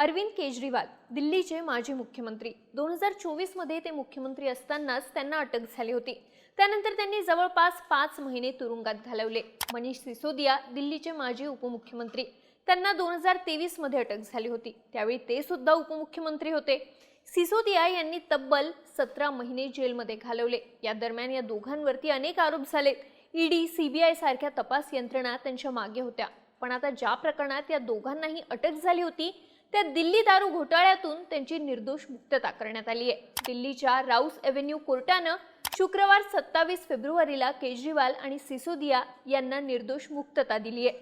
अरविंद केजरीवाल दिल्लीचे माजी मुख्यमंत्री 2024 मध्ये ते मुख्यमंत्री असतानाच त्यांना अटक झाली होती। त्यानंतर त्यांनी जवळपास 5 महिने तुरुंगात घालवले। मनीष सिसोदिया दिल्लीचे माजी उपमुख्यमंत्री, त्यांना 2023 मध्ये अटक झाली होती। त्यावेळी ते सुद्धा उपमुख्यमंत्री होते। सिसोदिया यांनी तब्बल 17 महिने जेलमध्ये घालवले। या दरम्यान या दोघांवरती अनेक आरोप झाले। ईडी, सीबीआय सारख्या तपास यंत्रणा त्यांच्या मागे होत्या। पण आता ज्या प्रकरणात या दोघांनाही अटक झाली होती त्या दिल्ली दारू घोटाळ्यातून त्यांची निर्दोष मुक्तता करण्यात आली आहे। दिल्लीच्या राऊस एव्हेन्यू कोर्टाने शुक्रवार 27 फेब्रुवारीला केजरीवाल आणि सिसोदिया यांना निर्दोष मुक्तता दिली आहे।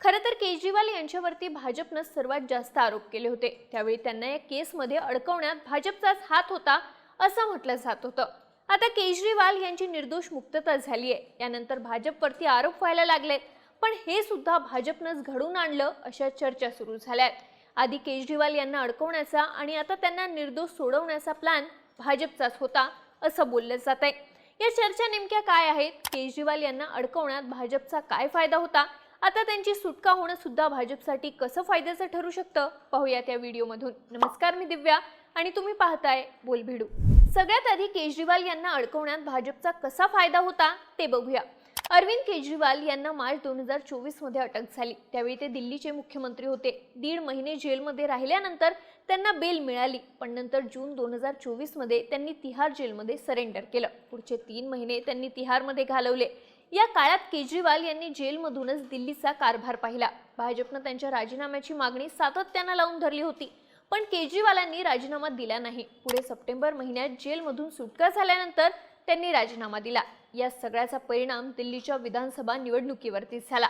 खरं तर केजरीवाल यांच्यावरती भाजपने सर्वात जास्त आरोप केले होते। त्यावेळी त्यांना या केसमध्ये अडकवण्यात भाजपचाच हात होता असं म्हटलं जात होतं। आता केजरीवाल यांची निर्दोष मुक्तता झाली आहे। यानंतर भाजपवरती आरोप व्हायला लागलेत, पण हे सुद्धा भाजपनेच घडवून आणलं अशा चर्चा सुरू झाल्यात। आधी केजरीवाल यांना अडकवण्याचा आणि आता त्यांना निर्दोष सोडवण्याचा प्लॅन भाजपचाच होता असं बोललं जात आहे। या चर्चा नेमक्या काय आहेत? केजरीवाल यांना अडकवण्यात भाजपचा काय फायदा होता? आता त्यांची सुटका होणं सुद्धा भाजपसाठी कसं फायद्याचं ठरू शकतं पाहूयात या व्हिडिओमधून। नमस्कार, मी दिव्या आणि तुम्ही पाहताय बोलभिडू। सगळ्यात आधी केजरीवाल यांना अडकवण्यात भाजपचा कसा फायदा होता ते बघूया। अरविंद केजरीवाल यांना मार्च 2024 मध्ये अटक झाली। त्यावेळी ते दिल्लीचे मुख्यमंत्री होते। 1.5 महिने जेलमध्ये राहिल्यानंतर त्यांना बेल मिळाली, पण नंतर जून 2024 मध्ये त्यांनी तिहार जेलमध्ये सरेंडर केलं। पुढचे 3 महिने त्यांनी तिहारमध्ये घालवले। या काळात केजरीवाल यांनी जेलमधूनच दिल्लीचा कारभार पाहिला। भाजपने त्यांच्या राजीनाम्याची मागणी सातत्याने लावून धरली होती, पण केजरीवालांनी राजीनामा दिला नाही। पुढे सप्टेंबर महिन्यात जेलमधून सुटका झाल्यानंतर त्यांनी राजीनामा दिला। या सगळ्याचा परिणाम दिल्लीच्या विधानसभा निवडणुकीवरती झाला।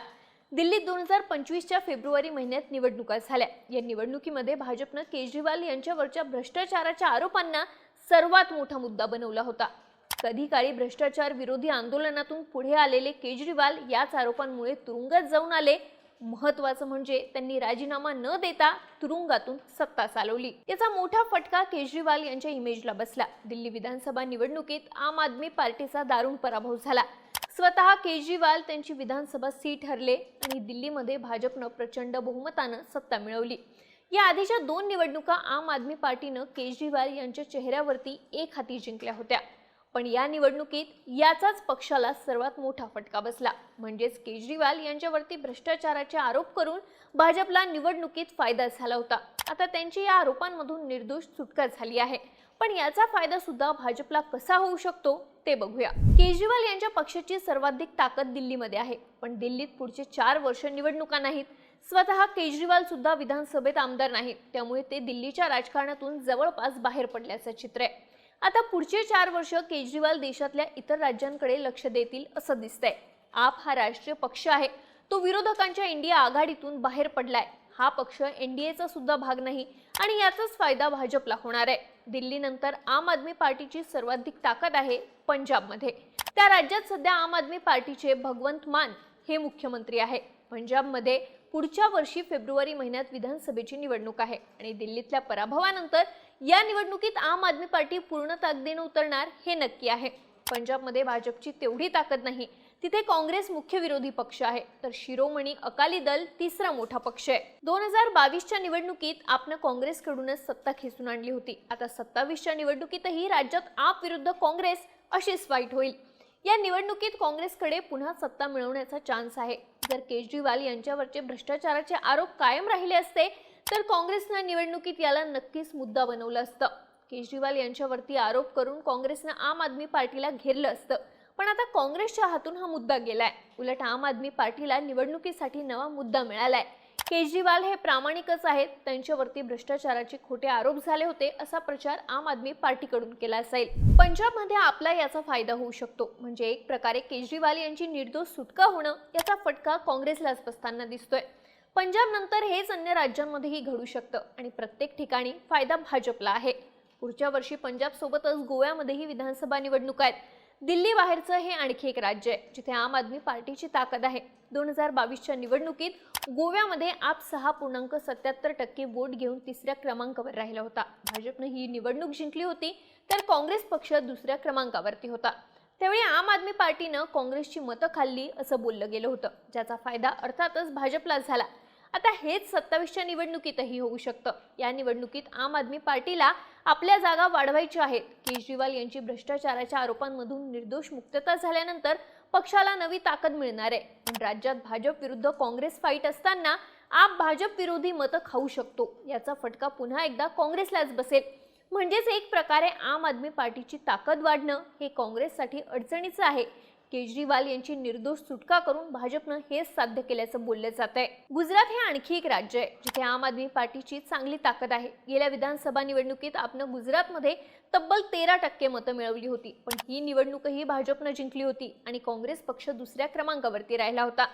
दिल्लीत 2025 च्या फेब्रुवारी महिन्यात निवडणुका झाल्या। या निवडणुकीमध्ये भाजपने केजरीवाल यांच्यावरच्या भ्रष्टाचाराच्या आरोपांना सर्वात मोठा मुद्दा बनवला होता। कधी काळी भ्रष्टाचार विरोधी आंदोलनातून पुढे आलेले केजरीवाल याच आरोपांमुळे तुरुंगात जाऊन आले। महत्त्वाचं म्हणजे त्यांनी राजीनामा न देता तुरुंगातून सत्ता चालवली। याचा मोठा फटका केजरीवाल यांच्या इमेजला बसला। दिल्ली विधानसभा निवडणुकीत आम आदमी पार्टीचा दारुण पराभव झाला। स्वतः केजरीवाल त्यांची विधानसभा सीट हरले आणि दिल्लीमध्ये भाजपने प्रचंड बहुमताने सत्ता मिळवली। या आधीच्या 2 निवडणुका आम आदमी पार्टीने केजरीवाल यांच्या चेहऱ्यावरती एक हाती जिंकल्या होत्या, पण या निवडणुकीत याचाच पक्षाला सर्वात मोठा फटका बसला। म्हणजेच केजरीवाल यांच्यावरती भ्रष्टाचाराचे आरोप करून भाजपला निवडणुकीत फायदा झाला होता। आता त्यांची या आरोपांमधून निर्दोष सुटका झाली आहे, पण याचा फायदा सुद्धा भाजपला कसा होऊ शकतो ते बघूया। केजरीवाल यांच्या पक्षाची सर्वाधिक ताकद दिल्लीमध्ये आहे, पण दिल्लीत पुढचे 4 वर्ष निवडणुका नाहीत। स्वतः केजरीवाल सुद्धा विधानसभेत आमदार नाहीत, त्यामुळे ते दिल्लीच्या राजकारणातून जवळपास बाहेर पडल्याचं चित्र आहे। आता पुढचे 4 वर्ष केजरीवाल देशातल्या इतर राज्यांकडे लक्ष देतील असं दिसतंय। आप हा राष्ट्रीय पक्ष आहे, तो विरोधकांच्या इंडिया आघाडीतून बाहेर पडलाय। हा पक्ष एनडीएचा सुद्धा भाग नाही आणि याचाच फायदा भाजपला होणार आहे। दिल्लीनंतर आम आदमी पार्टीची सर्वाधिक ताकद आहे पंजाबमध्ये। त्या राज्यात सध्या आम आदमी पार्टीचे भगवंत मान हे मुख्यमंत्री आहे। पंजाबमध्ये पुढच्या वर्षी फेब्रुवारी महिन्यात विधानसभेची निवडणूक आहे आणि दिल्लीतल्या पराभवानंतर या निवडणुकीत आम आदमी पार्टी पूर्ण ताकदीने उतरणार हे नक्की आहे। पंजाबमध्ये भाजपची तेवढी ताकद नाही। तिथे काँग्रेस मुख्य विरोधी पक्ष आहे, तर शिरोमणी अकाली दल तिसरा मोठा पक्ष आहे। 2022 च्या निवडणुकीत आपने काँग्रेसकडूनच सत्ता खेचून आणली होती। आता 27 च्या निवडणुकीतही राज्यात आप विरुद्ध काँग्रेस अशीच फाईट होईल। या निवडणुकीत काँग्रेसकडे पुन्हा सत्ता मिळवण्याचा चान्स आहे। जर केजरीवाल यांच्यावरचे भ्रष्टाचाराचे आरोप कायम राहिले असते तर काँग्रेसने निवडणुकीत याला नक्कीच मुद्दा बनवलं असतं। केजरीवाल यांच्यावरती आरोप करून काँग्रेसने आम आदमी पार्टीला घेरलं असतं, पण आता काँग्रेसच्या हातून हा मुद्दा गेलाय। उलट आम आदमी पार्टीला निवडणुकीसाठी नवा मुद्दा मिळालाय। केजरीवाल हे प्रामाणिकच आहेत, त्यांच्यावरती भ्रष्टाचाराचे खोटे आरोप झाले होते असा प्रचार आम आदमी पार्टीकडून केला जाईल। पंजाबमध्ये आपला याचा फायदा होऊ शकतो। म्हणजे एक प्रकारे केजरीवाल यांची निर्दोष सुटका होणं याचा फटका काँग्रेसलाच बसताना दिसतोय। पंजाब नंतर हेच अन्य राज्यांमध्येही घडू शकतं आणि प्रत्येक ठिकाणी फायदा भाजपला आहे। पुढच्या वर्षी पंजाब सोबतच गोव्यामध्येही विधानसभा निवडणुका आहेत। दिल्ली बाहेरचं हे आणखी एक राज्य आहे जिथे आम आदमी पार्टीची ताकद आहे। 2022 च्या निवडणुकीत गोव्यामध्ये आप 6.77% वोट घेऊन 3ऱ्या क्रमांकावर राहिला होता। भाजपने ही निवडणूक जिंकली होती, तर काँग्रेस पक्ष 2ऱ्या क्रमांकावरती होता। त्यावेळी आम आदमी पार्टीने काँग्रेसची मतं खाल्ली असं बोललं गेलं होतं, ज्याचा फायदा अर्थातच भाजपला झाला। आता हेच 27च्या निवडणुकीतही होऊ शकतं। या निवडणुकीत आम आदमी पार्टीला आपल्या जागा वाढवायच्या आहेत। केजरीवाल यांची भ्रष्टाचाराच्या आरोपांमधून निर्दोष मुक्तता झाल्यानंतर पक्षाला नवी ताकद मिळणार आहे। पण राज्यात भाजप विरुद्ध काँग्रेस फाईट असताना आप भाजप विरोधी मतं खाऊ शकतो, याचा फटका पुन्हा एकदा काँग्रेसलाच बसेल। म्हणजेच एक प्रकारे आम आदमी पार्टीची ताकद वाढणं हे काँग्रेससाठी अडचणीचं आहे। केजरीवाल यांची निर्दोष सुटका करून भाजपनं हेच साध्य केल्याचं बोललं जात आहे। गुजरात हे आणखी एक राज्य आहे जिथे आम आदमी पार्टीची चांगली ताकद आहे। गेल्या विधानसभा निवडणुकीत आपनं गुजरातमध्ये तब्बल 13% मतं मिळवली होती, पण ही निवडणूकही भाजपनं जिंकली होती आणि काँग्रेस पक्ष दुसऱ्या क्रमांकावरती राहिला होता।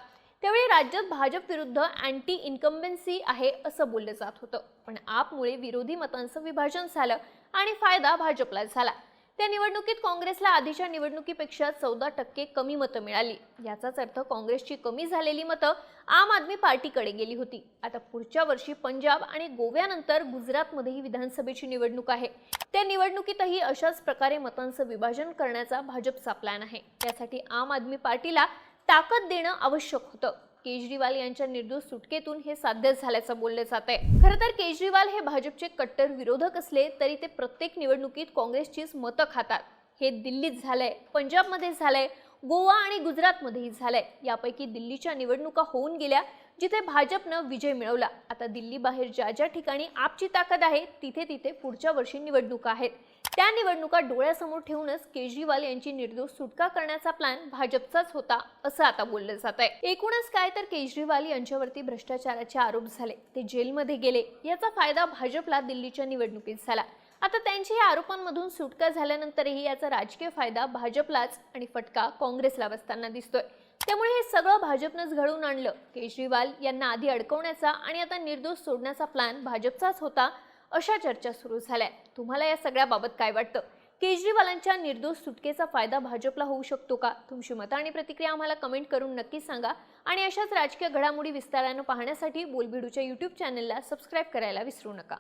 त्यावेळी राज्यात भाजप विरुद्ध अँटी इन्कम्बन्सी आहे असं बोललं जात होतं, पण आपमुळे विरोधी मतांचं विभाजन झालं आणि फायदा भाजपला झाला। त्या निवडणुकीत काँग्रेसला आधीच्या निवडणुकीपेक्षा 14% कमी मतं मिळाली। याचाच अर्थ काँग्रेसची कमी झालेली मतं आम आदमी पार्टीकडे गेली होती। आता पुढच्या वर्षी पंजाब आणि गोव्यानंतर गुजरातमध्येही विधानसभेची निवडणूक आहे। त्या निवडणुकीतही अशाच प्रकारे मतांचं विभाजन करण्याचा भाजपचा प्लॅन आहे। त्यासाठी आम आदमी पार्टीला ताकद देणं आवश्यक होतं। केजरीवाल यांच्या निर्दोष सुटकेतून हे साध्य झाल्याचं बोललं जात आहे। खरं तर केजरीवाल हे भाजपचे कट्टर विरोधक असले तरी ते प्रत्येक निवडणुकीत काँग्रेसचीच मतं खातात। हे दिल्लीत झालंय, पंजाबमध्ये झालंय, गोवा आणि गुजरातमध्येही झालंय। यापैकी दिल्लीच्या निवडणुका होऊन गेल्या जिथे भाजपनं विजय मिळवला। आता दिल्ली बाहेर ज्या ज्या ठिकाणी आपची ताकद आहे तिथे तिथे पुढच्या वर्षी निवडणुका आहेत। त्या निवडणुका डोळ्यासमोर ठेवूनच केजरीवाल यांची निर्दोष सुटका करण्याचा प्लॅन भाजपचाच होता असं आता बोललं जात आहे। एकूणच काय तर केजरीवाल यांच्यावरती भ्रष्टाचाराचे आरोप झाले, ते जेलमध्ये गेले, याचा फायदा भाजपला दिल्लीच्या निवडणुकीत झाला। आता त्यांच्या या आरोपांमधून सुटका झाल्यानंतरही याचा राजकीय फायदा भाजपलाच आणि फटका काँग्रेसला बसताना दिसतोय। त्यामुळे हे सगळं भाजपनंच घडवून आणलं। केजरीवाल यांना आधी अडकवण्याचा आणि आता निर्दोष सोडण्याचा प्लॅन भाजपचाच होता अशा चर्चा सुरू झाल्या। तुम्हाला या सगळ्याबाबत काय वाटतं? केजरीवालांच्या निर्दोष सुटकेचा फायदा भाजपला होऊ शकतो का? तुमची मतं आणि प्रतिक्रिया आम्हाला कमेंट करून नक्की सांगा आणि अशाच राजकीय घडामोडी विस्तारानं पाहण्यासाठी बोलबिडूच्या YouTube चॅनलला सबस्क्राईब करायला विसरू नका।